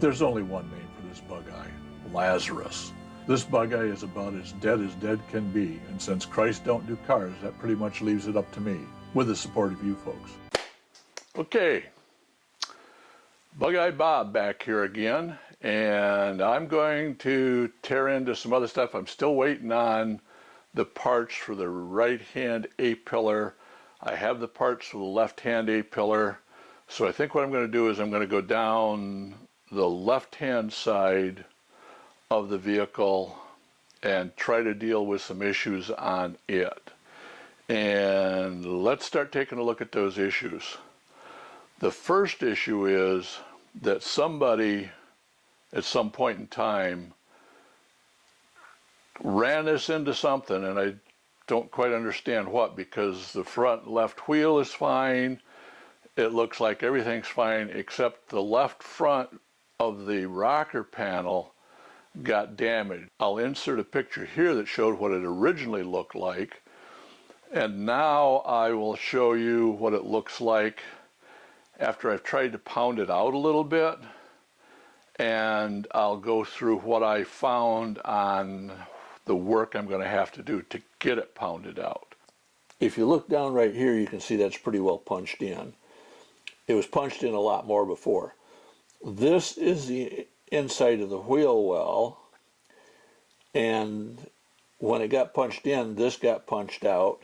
There's only one name for this bug-eye, Lazarus. This bug-eye is about as dead can be, and since Christ don't do cars, that pretty much leaves it up to me, with the support of you folks. Okay, BugeyeBob back here again, and I'm going to tear into some other stuff. I'm still waiting on the parts for the right-hand A-pillar. I have the parts for the left-hand A-pillar, so I think what I'm going to do is I'm going to go down the left-hand side of the vehicle and try to deal with some issues on it. And let's start taking a look at those issues. The first issue is that somebody at some point in time ran us into something, and I don't quite understand what, because the front left wheel is fine. It looks like everything's fine except the left front of the rocker panel got damaged. I'll insert a picture here that showed what it originally looked like, and now I will show you what it looks like after I've tried to pound it out a little bit, and I'll go through what I found on the work I'm going to have to do to get it pounded out. If you look down right here, you can see that's pretty well punched in. It was punched in a lot more before. This is the inside of the wheel well, and when it got punched in, this got punched out,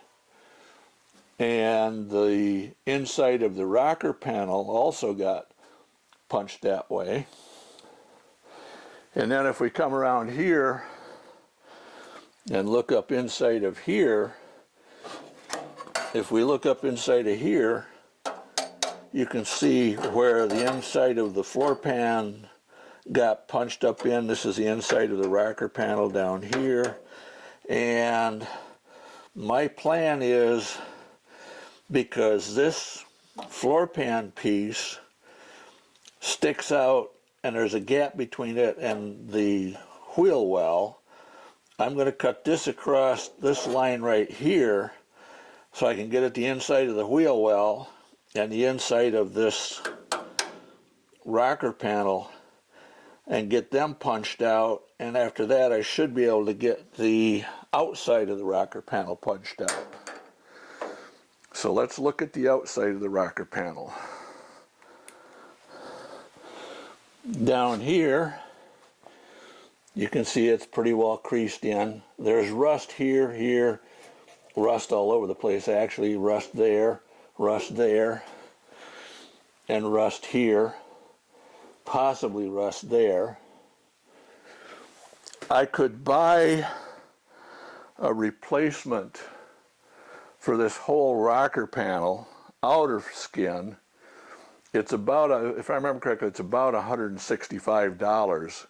and the inside of the rocker panel also got punched that way. And then if we come around here and look up inside of here, if we look up inside of here, you can see where the inside of the floor pan got punched up in. This is the inside of the rocker panel down here. And my plan is, because this floor pan piece sticks out and there's a gap between it and the wheel well, I'm going to cut this across this line right here so I can get at the inside of the wheel well and the inside of this rocker panel and get them punched out, and after that I should be able to get the outside of the rocker panel punched out. So let's look at the outside of the rocker panel. Down here you can see it's pretty well creased in. There's rust here, rust all over the place actually, rust there, and rust here, possibly rust there. I could buy a replacement for this whole rocker panel, outer skin. It's about, if I remember correctly, it's about $165.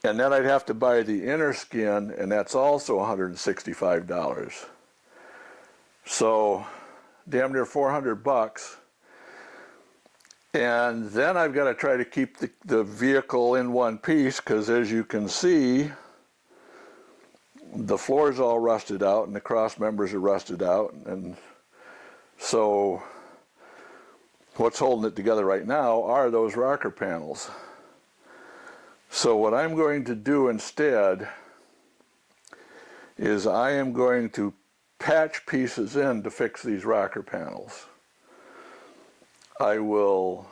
And then I'd have to buy the inner skin, and that's also $165. So damn near 400 bucks. And then I've got to try to keep the vehicle in one piece, because as you can see, the floor's all rusted out and the cross members are rusted out, and so what's holding it together right now are those rocker panels. So what I'm going to do instead is I am going to patch pieces in to fix these rocker panels. I will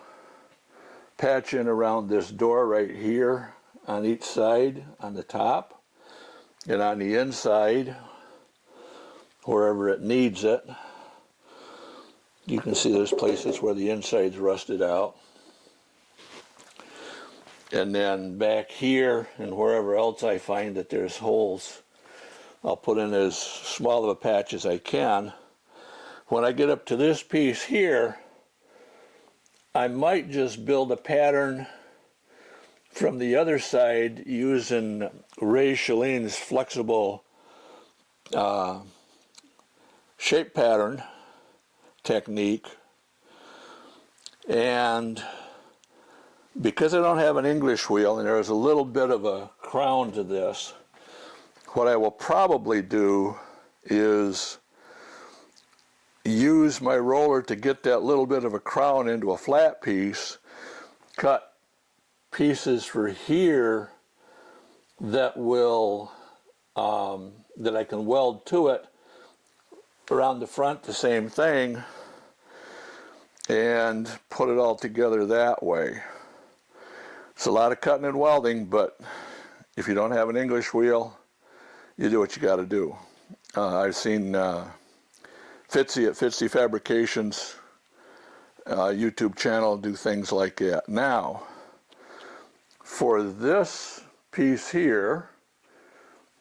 patch in around this door right here on each side, on the top, and on the inside, wherever it needs it. You can see there's places where the inside's rusted out. And then back here and wherever else I find that there's holes, I'll put in as small of a patch as I can. When I get up to this piece here, I might just build a pattern from the other side using Ray Shalene's flexible shape pattern technique. And because I don't have an English wheel and there is a little bit of a crown to this, what I will probably do is use my roller to get that little bit of a crown into a flat piece, cut pieces for here that will that I can weld to it. Around the front, the same thing, and put it all together that way. It's a lot of cutting and welding, but if you don't have an English wheel, you do what you got to do. I've seen Fitzy at Fitzy Fabrications YouTube channel do things like that. Now, for this piece here,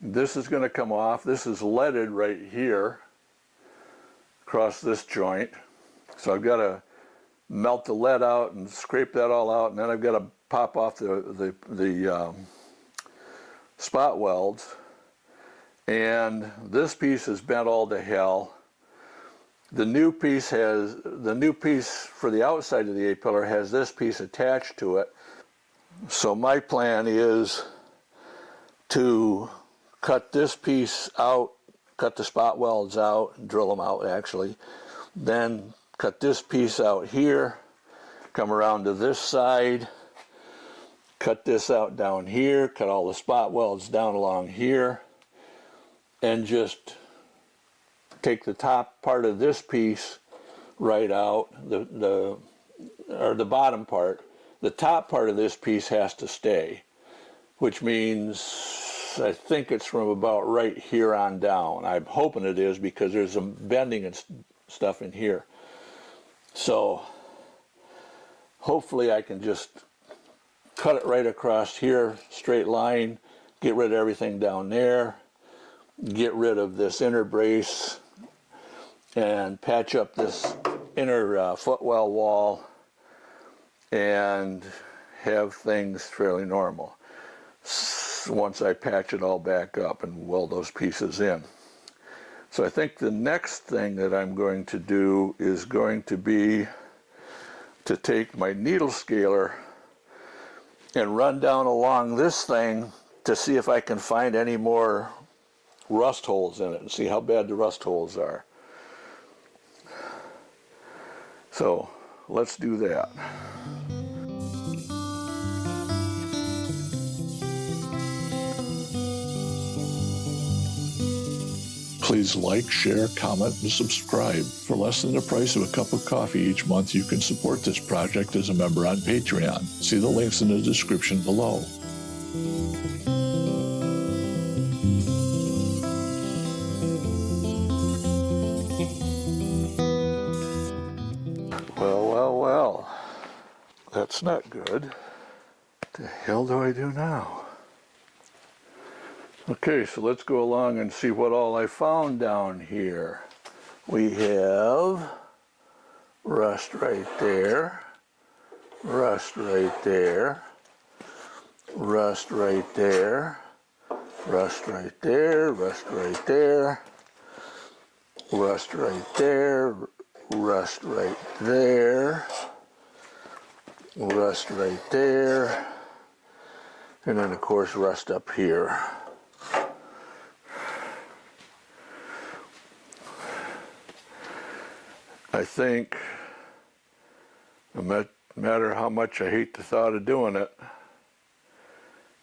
this is going to come off. This is leaded right here across this joint. So I've got to melt the lead out and scrape that all out, and then I've got to pop off the spot welds. And this piece is bent all to hell. The new piece for the outside of the A-pillar has this piece attached to it. So my plan is to cut this piece out, cut the spot welds out, drill them out actually, then cut this piece out here, come around to this side, cut this out down here, cut all the spot welds down along here, and just take the top part of this piece right out, or the bottom part. The top part of this piece has to stay, which means I think it's from about right here on down. I'm hoping it is because there's some bending and stuff in here. So hopefully I can just cut it right across here, straight line, get rid of everything down there, get rid of this inner brace, and patch up this inner footwell wall, and have things fairly normal once I patch it all back up and weld those pieces in. So I think the next thing that I'm going to do is going to be to take my needle scaler and run down along this thing to see if I can find any more rust holes in it and see how bad the rust holes are. So let's do that. Please like, share, comment, and subscribe. For less than the price of a cup of coffee each month, you can support this project as a member on Patreon. See the links in the description below. Well, that's not good. What the hell do I do now? Okay, so let's go along and see what all I found down here. We have rust right there, rust right there, rust right there, rust right there, rust right there, rust right there, rust right there, rust right there, and then of course rust up here. I think, no matter how much I hate the thought of doing it,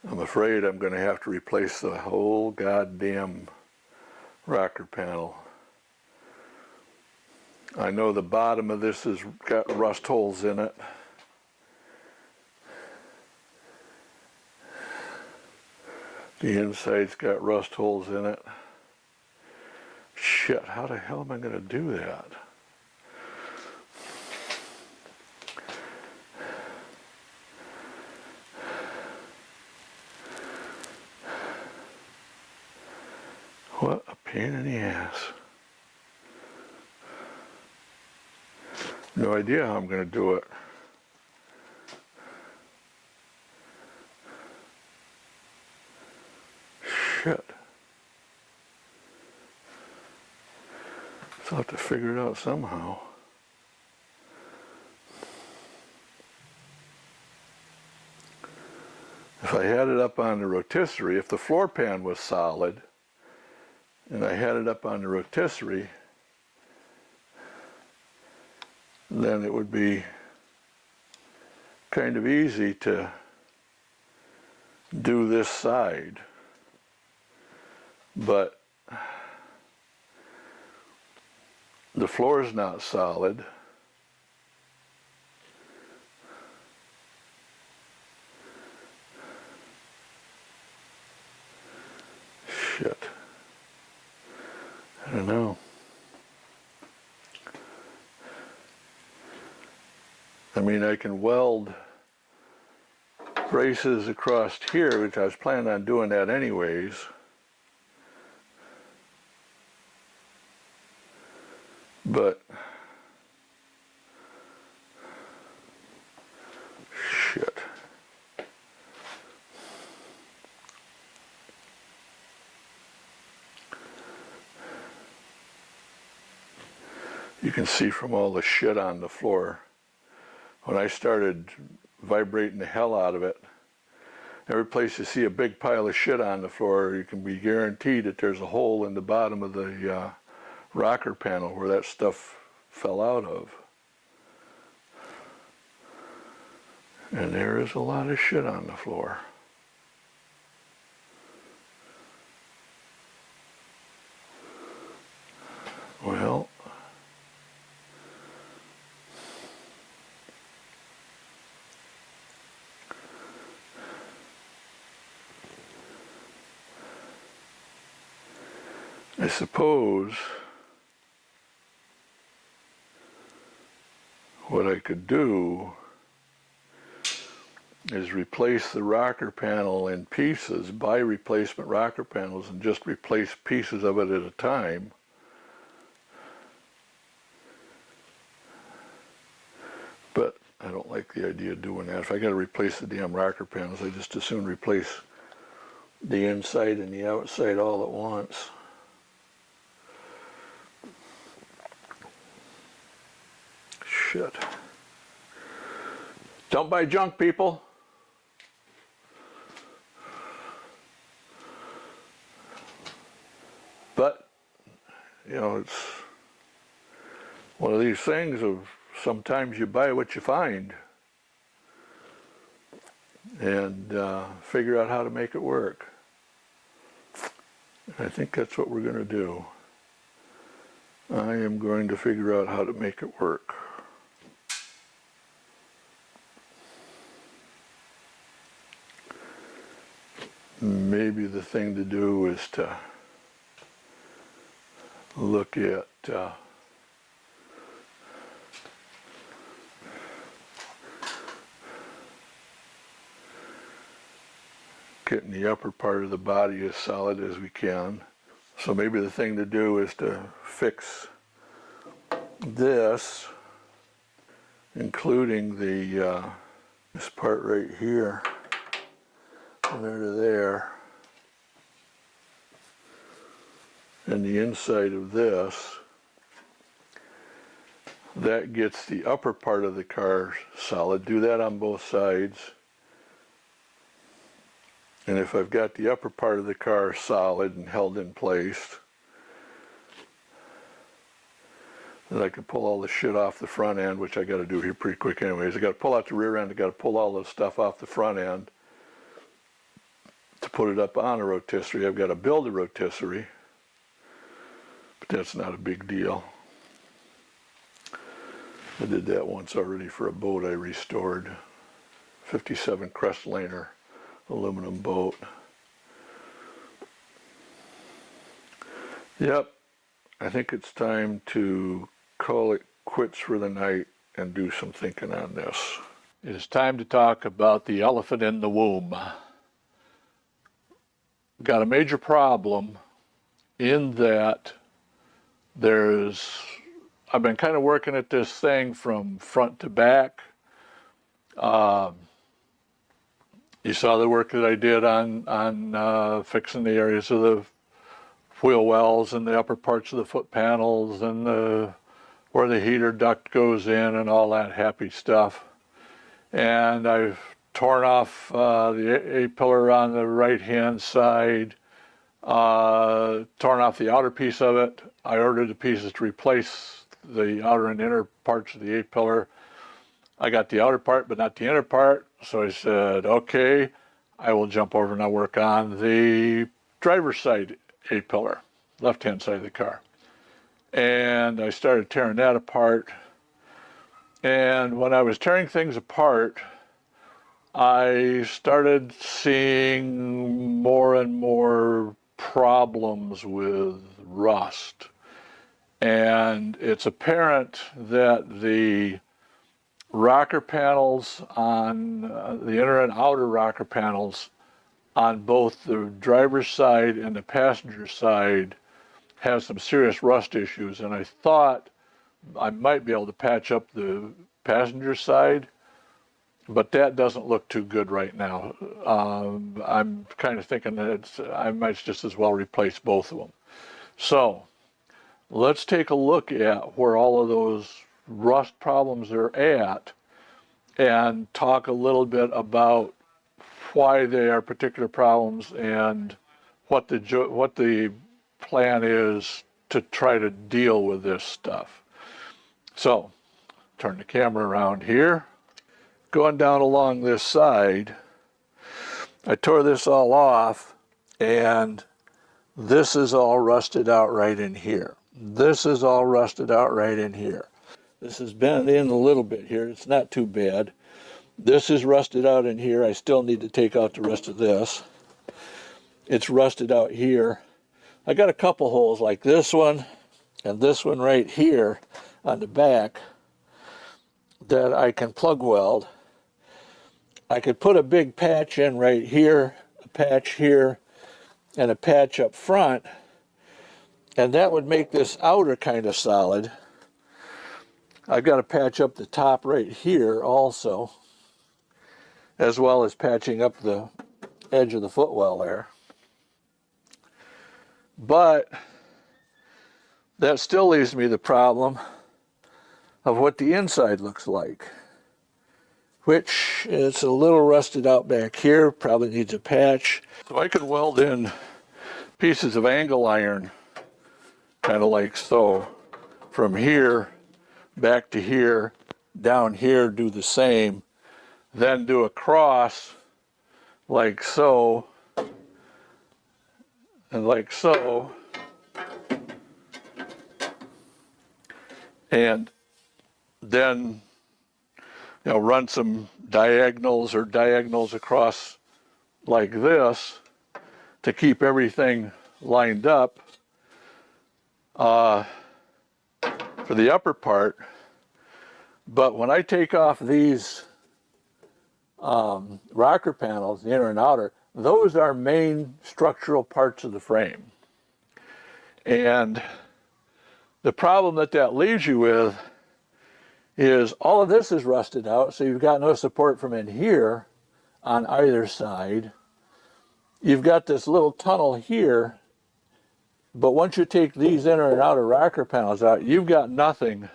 I'm afraid I'm going to have to replace the whole goddamn rocker panel. I know the bottom of this has got rust holes in it. The inside's got rust holes in it. Shit, how the hell am I going to do that? What a pain in the ass. No idea how I'm going to do it. Shit. So I'll have to figure it out somehow. If I had it up on the rotisserie, if the floor pan was solid, and I had it up on the rotisserie, then it would be kind of easy to do this side, but the floor is not solid. Shit. I don't know. I mean, I can weld braces across here, which I was planning on doing that anyways. But shit. You can see from all the shit on the floor. When I started vibrating the hell out of it, every place you see a big pile of shit on the floor, you can be guaranteed that there's a hole in the bottom of the rocker panel where that stuff fell out of. And there is a lot of shit on the floor. Well, I suppose what I could do is replace the rocker panel in pieces, buy replacement rocker panels and just replace pieces of it at a time. But I don't like the idea of doing that. If I got to replace the damn rocker panels, I just as soon replace the inside and the outside all at once. Shit. Don't buy junk, people. But, you know, it's one of these things of sometimes you buy what you find and figure out how to make it work. I think that's what we're going to do. I am going to figure out how to make it work. Maybe the thing to do is to look at getting the upper part of the body as solid as we can. So maybe the thing to do is to fix this, including the this part right here, from there to there, and the inside of this. That gets the upper part of the car solid. Do that on both sides. And if I've got the upper part of the car solid and held in place, then I can pull all the shit off the front end, which I got to do here pretty quick anyways. I got to pull out the rear end. I got to pull all the stuff off the front end to put it up on a rotisserie. I've got to build a rotisserie, but that's not a big deal. I did that once already for a boat I restored, 57 Crestliner aluminum boat. Yep, I think it's time to call it quits for the night and do some thinking on this. It is time to talk about the elephant in the womb. Got a major problem in that I've been kind of working at this thing from front to back. You saw the work that I did on fixing the areas of the wheel wells and the upper parts of the foot panels and where the heater duct goes in and all that happy stuff. And I've torn off the A-pillar on the right-hand side, torn off the outer piece of it. I ordered the pieces to replace the outer and inner parts of the A-pillar. I got the outer part, but not the inner part. So I said, okay, I will jump over and I'll work on the driver's side A-pillar, left-hand side of the car. And I started tearing that apart. And when I was tearing things apart, I started seeing more and more problems with rust. And it's apparent that the rocker panels on the inner and outer rocker panels on both the driver's side and the passenger side has some serious rust issues. And I thought I might be able to patch up the passenger side, but that doesn't look too good right now. I'm kind of thinking that I might just as well replace both of them. So let's take a look at where all of those rust problems are at and talk a little bit about why they are particular problems and what the plan is to try to deal with this stuff. So turn the camera around here. Going down along this side, I tore this all off, and this is all rusted out right in here. This is all rusted out right in here. This is bent in a little bit here. It's not too bad. This is rusted out in here. I still need to take out the rest of this. It's rusted out here. I got a couple holes like this one and this one right here on the back that I can plug weld. I could put a big patch in right here, a patch here, and a patch up front, and that would make this outer kind of solid. I've got to patch up the top right here also, as well as patching up the edge of the footwell there. But that still leaves me the problem of what the inside looks like, which is a little rusted out back here, probably needs a patch. So I could weld in pieces of angle iron, kind of like so, from here back to here, down here, do the same, then do a cross like so, and like so, and then run some diagonals across like this to keep everything lined up for the upper part. But when I take off these rocker panels, the inner and outer, those are main structural parts of the frame. And the problem that leaves you with is all of this is rusted out, so you've got no support from in here on either side. You've got this little tunnel here, but once you take these inner and outer rocker panels out, you've got nothing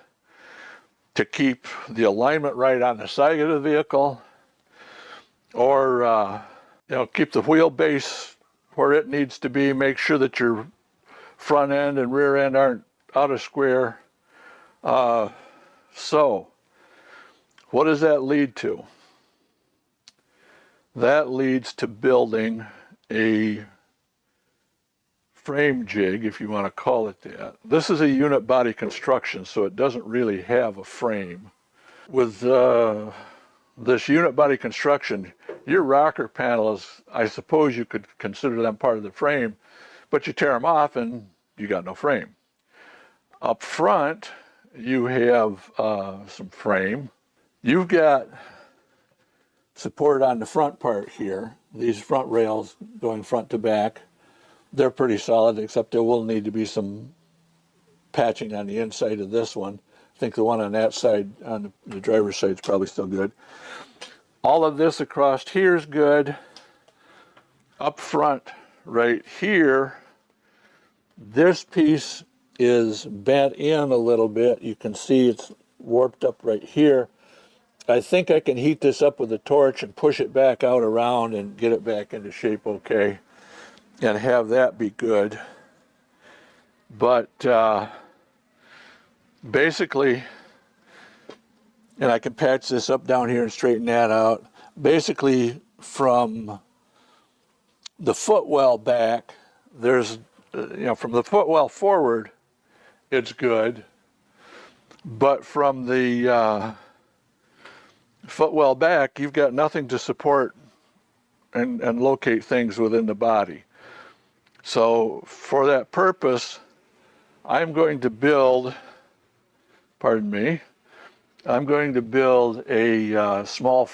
to keep the alignment right on the side of the vehicle, or keep the wheelbase where it needs to be, make sure that your front end and rear end aren't out of square. So what does that lead to? That leads to building a frame jig, if you want to call it that. This is a unit body construction, so it doesn't really have a frame. With this unit body construction, your rocker panels, I suppose you could consider them part of the frame, but you tear them off and you got no frame. Up front, you have some frame. You've got support on the front part here. These front rails going front to back, they're pretty solid, except there will need to be some patching on the inside of this one. I think the one on that side, on the driver's side, is probably still good. All of this across here is good. Up front right here, this piece is bent in a little bit. You can see it's warped up right here. I think I can heat this up with a torch and push it back out around and get it back into shape okay and have that be good. But basically, and I can patch this up down here and straighten that out. Basically, from the footwell back, there's, from the footwell forward, it's good. But from the footwell back, you've got nothing to support and locate things within the body. So for that purpose, I'm going to build, I'm going to build a small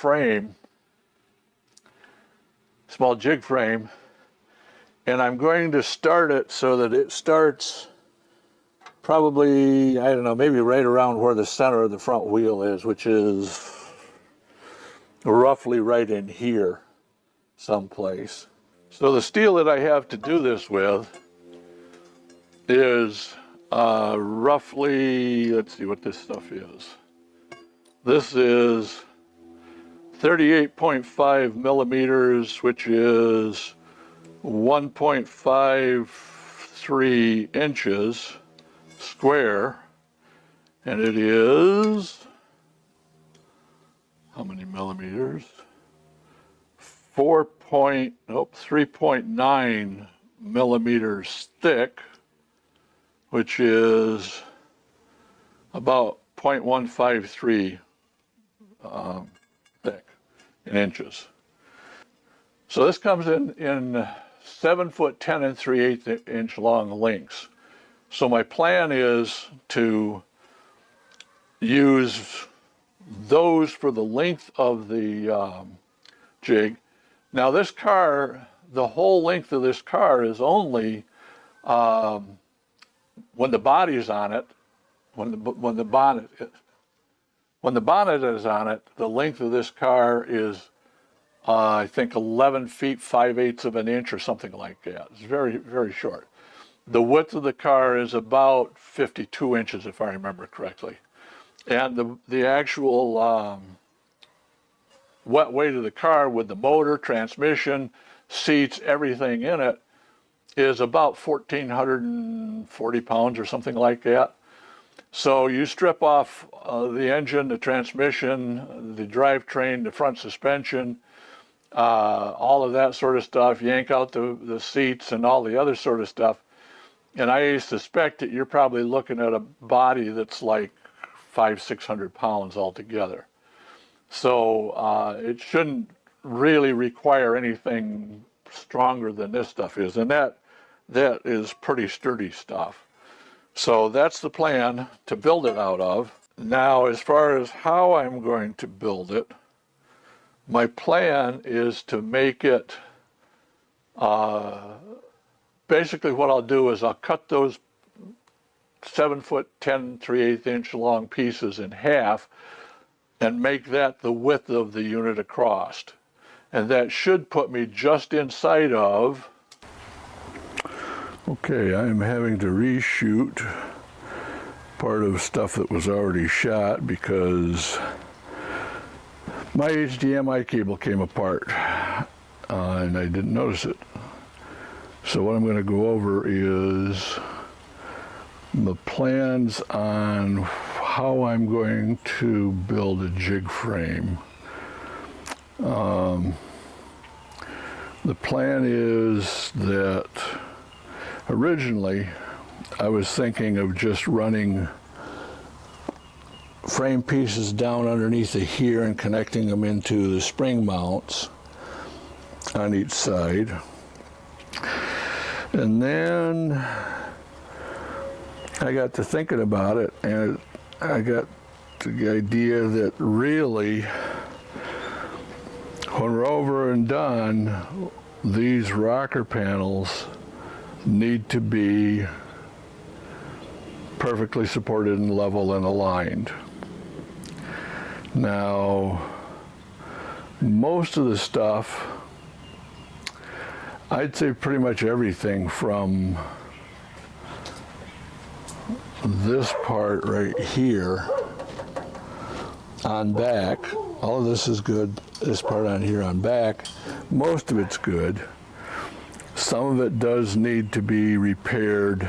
jig frame, and I'm going to start it so that it starts probably, I don't know, maybe right around where the center of the front wheel is, which is roughly right in here someplace. So the steel that I have to do this with is roughly, let's see what this stuff is. This is 38.5 millimeters, which is 1.53 inches square, and it is, how many millimeters? 3.9 millimeters thick, which is about 0.153 thick in inches. So this comes in 7 foot 10 and 3/8 inch long links. So my plan is to use those for the length of the jig. Now this car, the whole length of this car is only, when the body's on it, when the bonnet is on it, the length of this car is, I think 11 feet 5/8 of an inch or something like that. It's very, very short. The width of the car is about 52 inches, if I remember correctly. And the actual wet weight of the car with the motor, transmission, seats, everything in it is about 1,440 pounds or something like that. So you strip off the engine, the transmission, the drivetrain, the front suspension, all of that sort of stuff, yank out the seats and all the other sort of stuff. And I suspect that you're probably looking at a body that's like 500-600 pounds altogether. So it shouldn't really require anything stronger than this stuff is. And that is pretty sturdy stuff. So that's the plan to build it out of. Now, as far as how I'm going to build it, my plan is to make it, basically what I'll do is I'll cut those 7 foot 10 3/8 inch long pieces in half and make that the width of the unit across. And that should put me just inside of, okay, I'm having to reshoot part of stuff that was already shot because my HDMI cable came apart and I didn't notice it. So what I'm going to go over is the plans on how I'm going to build a jig frame. The plan is that originally I was thinking of just running frame pieces down underneath of here and connecting them into the spring mounts on each side. And then I got to thinking about it, and I got the idea that really, when we're over and done, these rocker panels need to be perfectly supported and level and aligned. Now, most of the stuff, I'd say pretty much everything from this part right here on back, all of this is good. This part on here on back, most of it's good. Some of it does need to be repaired.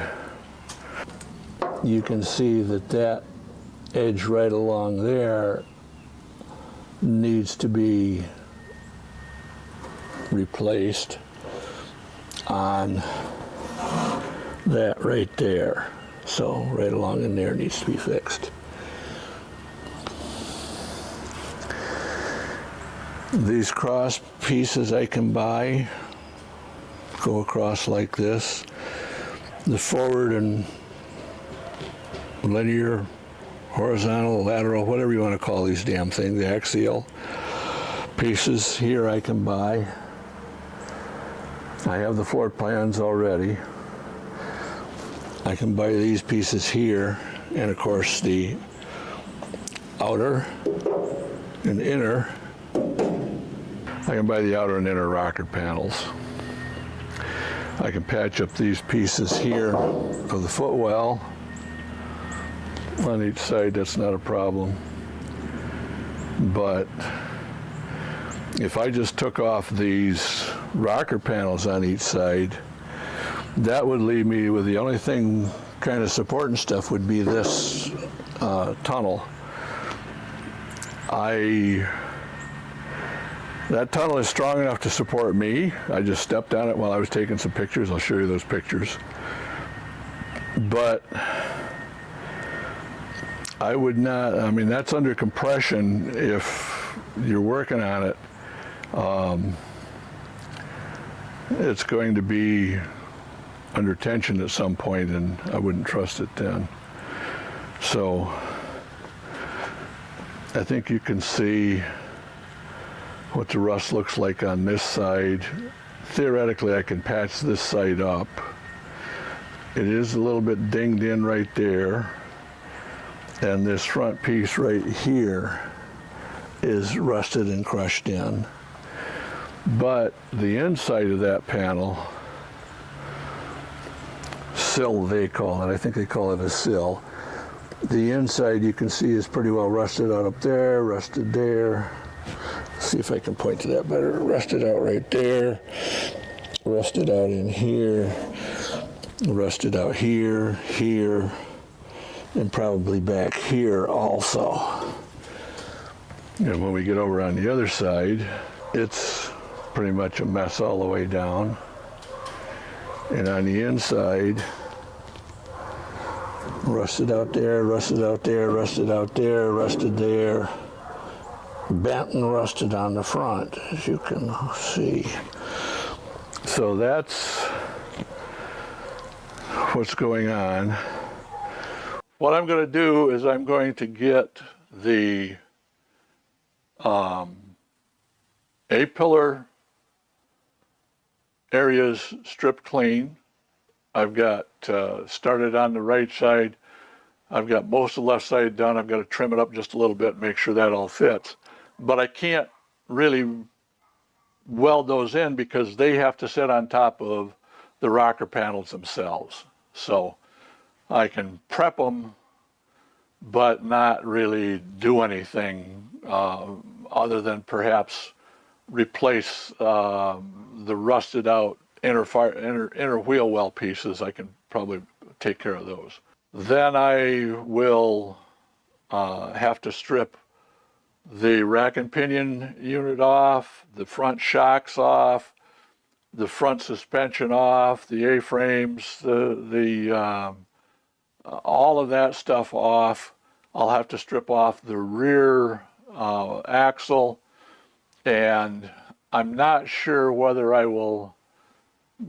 You can see that edge right along there needs to be replaced. on that right there. So right along in there needs to be fixed. These cross pieces I can buy go across like this. The forward and linear, horizontal, lateral, whatever you want to call these damn things, the axial pieces here I can buy. I have the floor plans already. I can buy these pieces here, and of course the outer and inner. I can buy the outer and inner rocker panels. I can patch up these pieces here of the footwell on each side. That's not a problem. But if I just took off these rocker panels on each side, that would leave me with the only thing kind of supporting stuff would be this tunnel. That tunnel is strong enough to support me. I just stepped on it while I was taking some pictures. I'll show you those pictures. But I would not, I mean, that's under compression if you're working on it. It's going to be under tension at some point, and I wouldn't trust it then. So I think you can see what the rust looks like on this side. Theoretically, I can patch this side up. It is a little bit dinged in right there, and this front piece right here is rusted and crushed in. But the inside of that panel, sill they call it, I think they call it a sill. The inside you can see is pretty well rusted out up there, rusted there. See if I can point to that better. Rusted out right there, rusted out in here, rusted out here, here, and probably back here also. And when we get over on the other side, it's pretty much a mess all the way down. And on the inside, rusted out there, rusted out there, rusted out there, rusted there. Bent and rusted on the front, as you can see. So that's what's going on. What I'm going to do is I'm going to get the A-pillar areas stripped clean. I've got started on the right side. I've got most of the left side done. I've got to trim it up just a little bit, make sure that all fits. But I can't really weld those in because they have to sit on top of the rocker panels themselves. So I can prep them, but not really do anything other than perhaps replace the rusted out inner wheel well pieces. I can probably take care of those. Then I will have to strip the rack and pinion unit off, the front shocks off, the front suspension off, the A-frames, all of that stuff off. I'll have to strip off the rear axle, and I'm not sure whether I will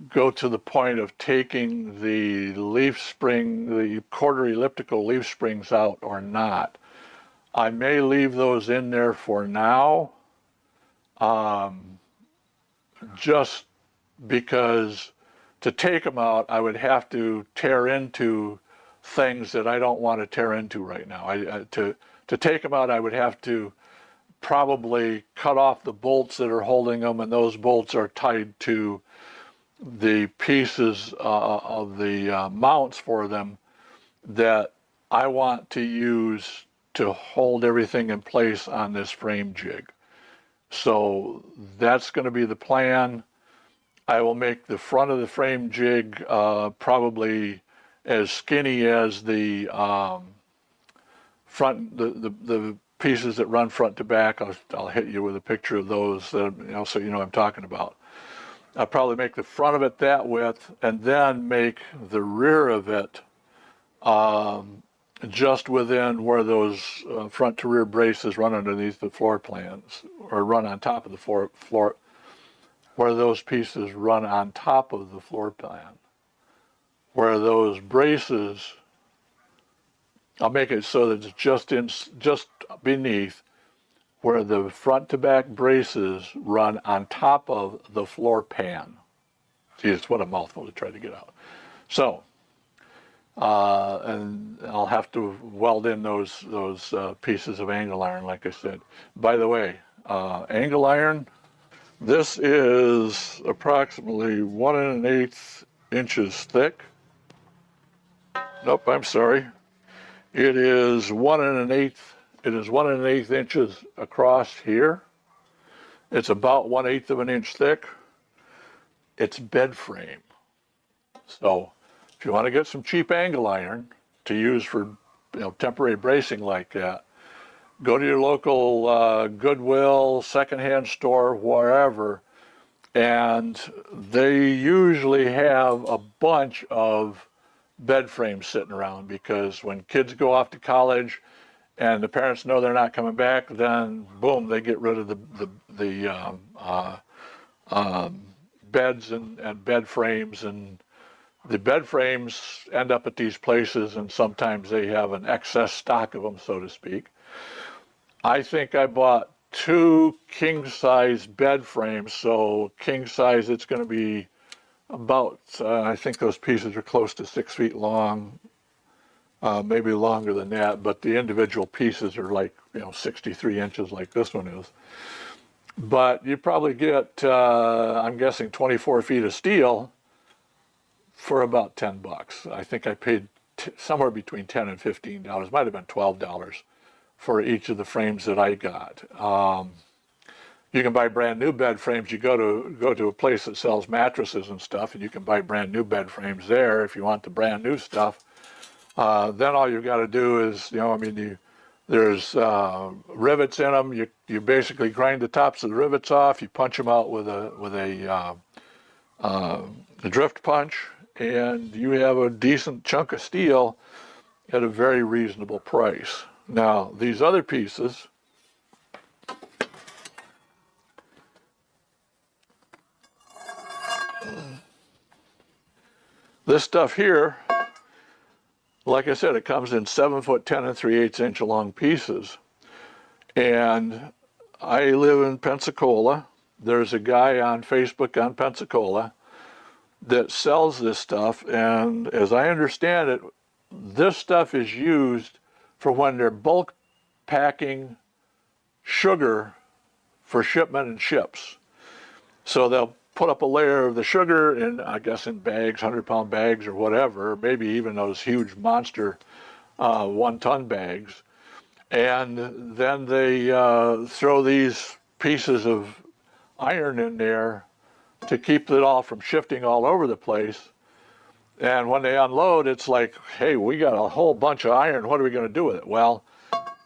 go to the point of taking the leaf spring, the quarter elliptical leaf springs out or not. I may leave those in there for now, just because to take them out, I would have to tear into things that I don't want to tear into right now. To take them out, I would have to probably cut off the bolts that are holding them, and those bolts are tied to the pieces of the mounts for them that I want to use to hold everything in place on this frame jig. So that's going to be the plan. I will make the front of the frame jig probably as skinny as the front, the pieces that run front to back. I'll hit you with a picture of those, so you know what I'm talking about. I'll probably make the front of it that width, and then make the rear of it just within where those front to rear braces run underneath the floor plans, or run on top of the floor, where those pieces run on top of the floor plan. Where those braces, I'll make it so that it's just beneath where the front to back braces run on top of the floor pan. See, it's what a mouthful to try to get out. So, and I'll have to weld in those pieces of angle iron, like I said. By the way, angle iron, this is approximately 1 1/8 inches thick. Nope, I'm sorry. It is 1 1/8. It is 1 1/8 inches across here. It's about 1/8 of an inch thick. It's bed frame. So if you want to get some cheap angle iron to use for temporary bracing like that, go to your local Goodwill, secondhand store, wherever, and they usually have a bunch of bed frames sitting around, because when kids go off to college and the parents know they're not coming back, then boom, they get rid of the beds and bed frames, and the bed frames end up at these places, and sometimes they have an excess stock of them, so to speak. I think I bought 2 king-size bed frames, so king-size, it's going to be about, I think those pieces are close to 6 feet long, maybe longer than that, but the individual pieces are like, 63 inches like this one is. But you probably get, I'm guessing, 24 feet of steel for about $10. I think I paid somewhere between $10 and $15, might have been $12 for each of the frames that I got. You can buy brand new bed frames. You go to a place that sells mattresses and stuff, and you can buy brand new bed frames there if you want the brand new stuff. Then all you've got to do is, there's rivets in them. You basically grind the tops of the rivets off. You punch them out with a drift punch, and you have a decent chunk of steel at a very reasonable price. Now, these other pieces, this stuff here, like I said, it comes in 7 foot 10 and 3/8 inch long pieces. And I live in Pensacola. There's a guy on Facebook on Pensacola that sells this stuff, and as I understand it, this stuff is used for when they're bulk packing sugar for shipment in ships. So they'll put up a layer of the sugar in, I guess, in bags, 100-pound bags or whatever, maybe even those huge monster 1-ton bags. And then they throw these pieces of iron in there to keep it all from shifting all over the place. And when they unload, it's like, hey, we got a whole bunch of iron. What are we going to do with it? Well,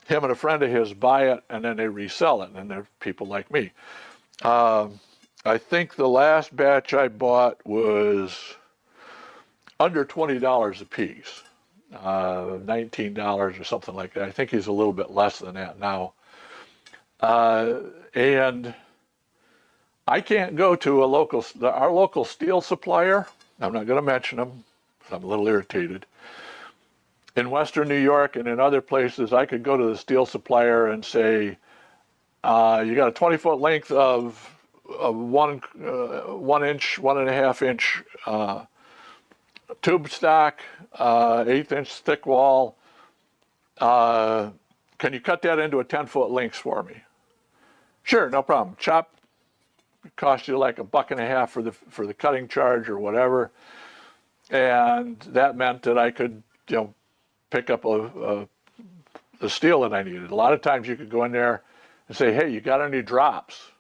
him and a friend of his buy it, and then they resell it. And they're people like me. I think the last batch I bought was under $20 a piece, $19 or something like that. I think he's a little bit less than that now. And I can't go to our local steel supplier. I'm not going to mention them, because I'm a little irritated. In Western New York and in other places, I could go to the steel supplier and say, you got a 20-foot length of 1 inch, 1.5 inch tube stock, 1/8 inch thick wall. Can you cut that into a 10-foot lengths for me? Sure, no problem. Chop. It cost you like $1.50 for the cutting charge or whatever, and that meant that I could pick up the steel that I needed. A lot of times you could go in there and say, hey, you got any drops?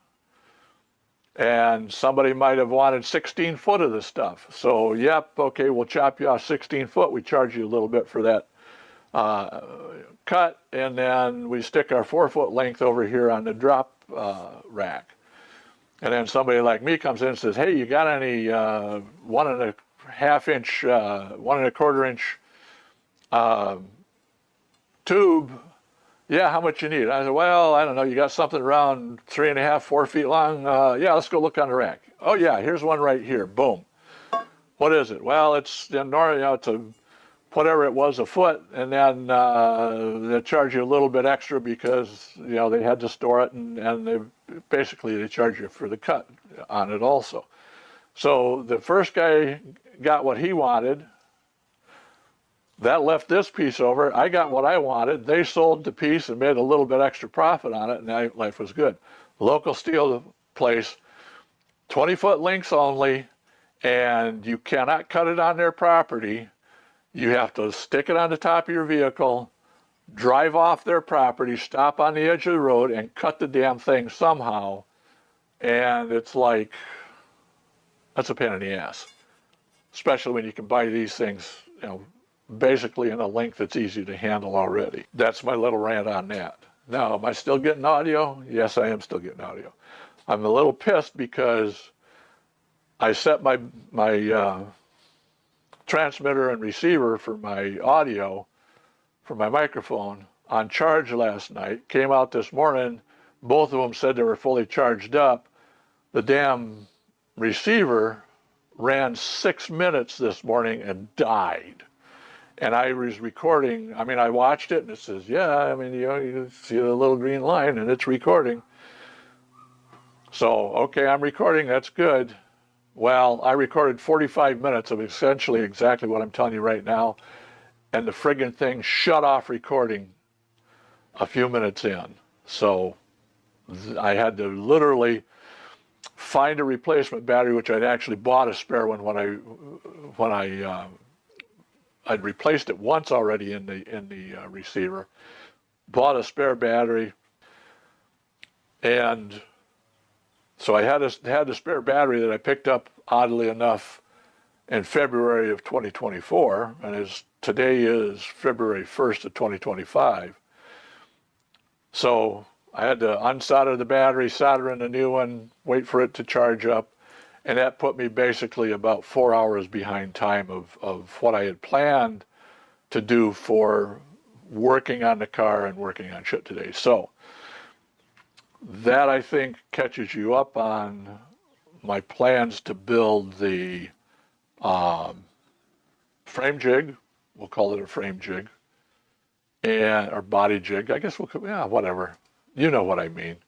And somebody might have wanted 16 foot of this stuff. So, yep, okay, we'll chop you off 16 foot. We charge you a little bit for that cut, and then we stick our 4-foot length over here on the drop rack. And then somebody like me comes in and says, hey, you got any 1.5 inch, 1.25 inch tube? Yeah, how much you need? I said, well, I don't know. You got something around 3.5, 4 feet long? Yeah, let's go look on the rack. Oh yeah, here's one right here. Boom. What is it? Well, it's it's a whatever it was a foot, and then they charge you a little bit extra because they had to store it, and they charge you for the cut on it also. So the first guy got what he wanted. That left this piece over. I got what I wanted. They sold the piece and made a little bit extra profit on it, and life was good. Local steel place, 20-foot links only, and you cannot cut it on their property. You have to stick it on the top of your vehicle, drive off their property, stop on the edge of the road, and cut the damn thing somehow. And it's like, that's a pain in the ass, especially when you can buy these things, basically in a length that's easy to handle already. That's my little rant on that. Now, am I still getting audio? Yes, I am still getting audio. I'm a little pissed because I set my transmitter and receiver for my audio, for my microphone, on charge last night. Came out this morning, both of them said they were fully charged up. The damn receiver ran 6 minutes this morning and died. And I was recording, I watched it and it says, yeah, you see the little green line and it's recording. So, okay, I'm recording, that's good. Well, I recorded 45 minutes of essentially exactly what I'm telling you right now, and the friggin' thing shut off recording a few minutes in. So I had to literally find a replacement battery, which I'd actually bought a spare one when I'd replaced it once already in the receiver, bought a spare battery, and so I had a spare battery that I picked up, oddly enough, in February of 2024, and today is February 1st of 2025. So I had to unsolder the battery, solder in a new one, wait for it to charge up, and that put me basically about 4 hours behind time of what I had planned to do for working on the car and working on shit today. So that, I think, catches you up on my plans to build the frame jig. We'll call it a frame jig, or body jig. I guess whatever. You know what I mean.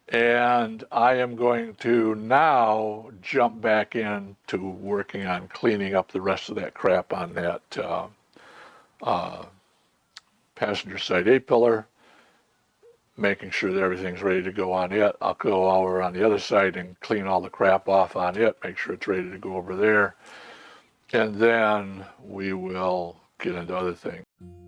And I am going to now jump back into working on cleaning up the rest of that crap on that passenger side A-pillar, making sure that everything's ready to go on it. I'll go over on the other side and clean all the crap off on it, make sure it's ready to go over there. And then we will get into other things.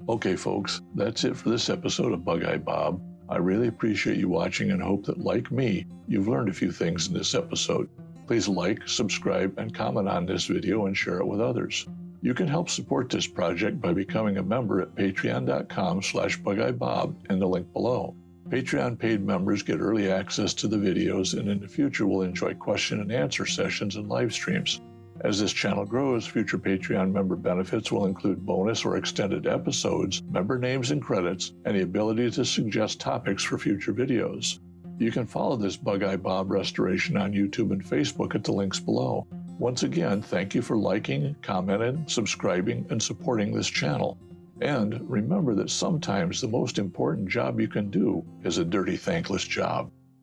Okay, folks, that's it for this episode of BugeyeBob. I really appreciate you watching and hope that, like me, you've learned a few things in this episode. Please like, subscribe, and comment on this video and share it with others. You can help support this project by becoming a member at patreon.com/BugeyeBob in the link below. Patreon paid members get early access to the videos, and in the future will enjoy question and answer sessions and live streams. As this channel grows, future Patreon member benefits will include bonus or extended episodes, member names and credits, and the ability to suggest topics for future videos. You can follow this BugeyeBob restoration on YouTube and Facebook at the links below. Once again, thank you for liking, commenting, subscribing, and supporting this channel. And remember that sometimes the most important job you can do is a dirty, thankless job.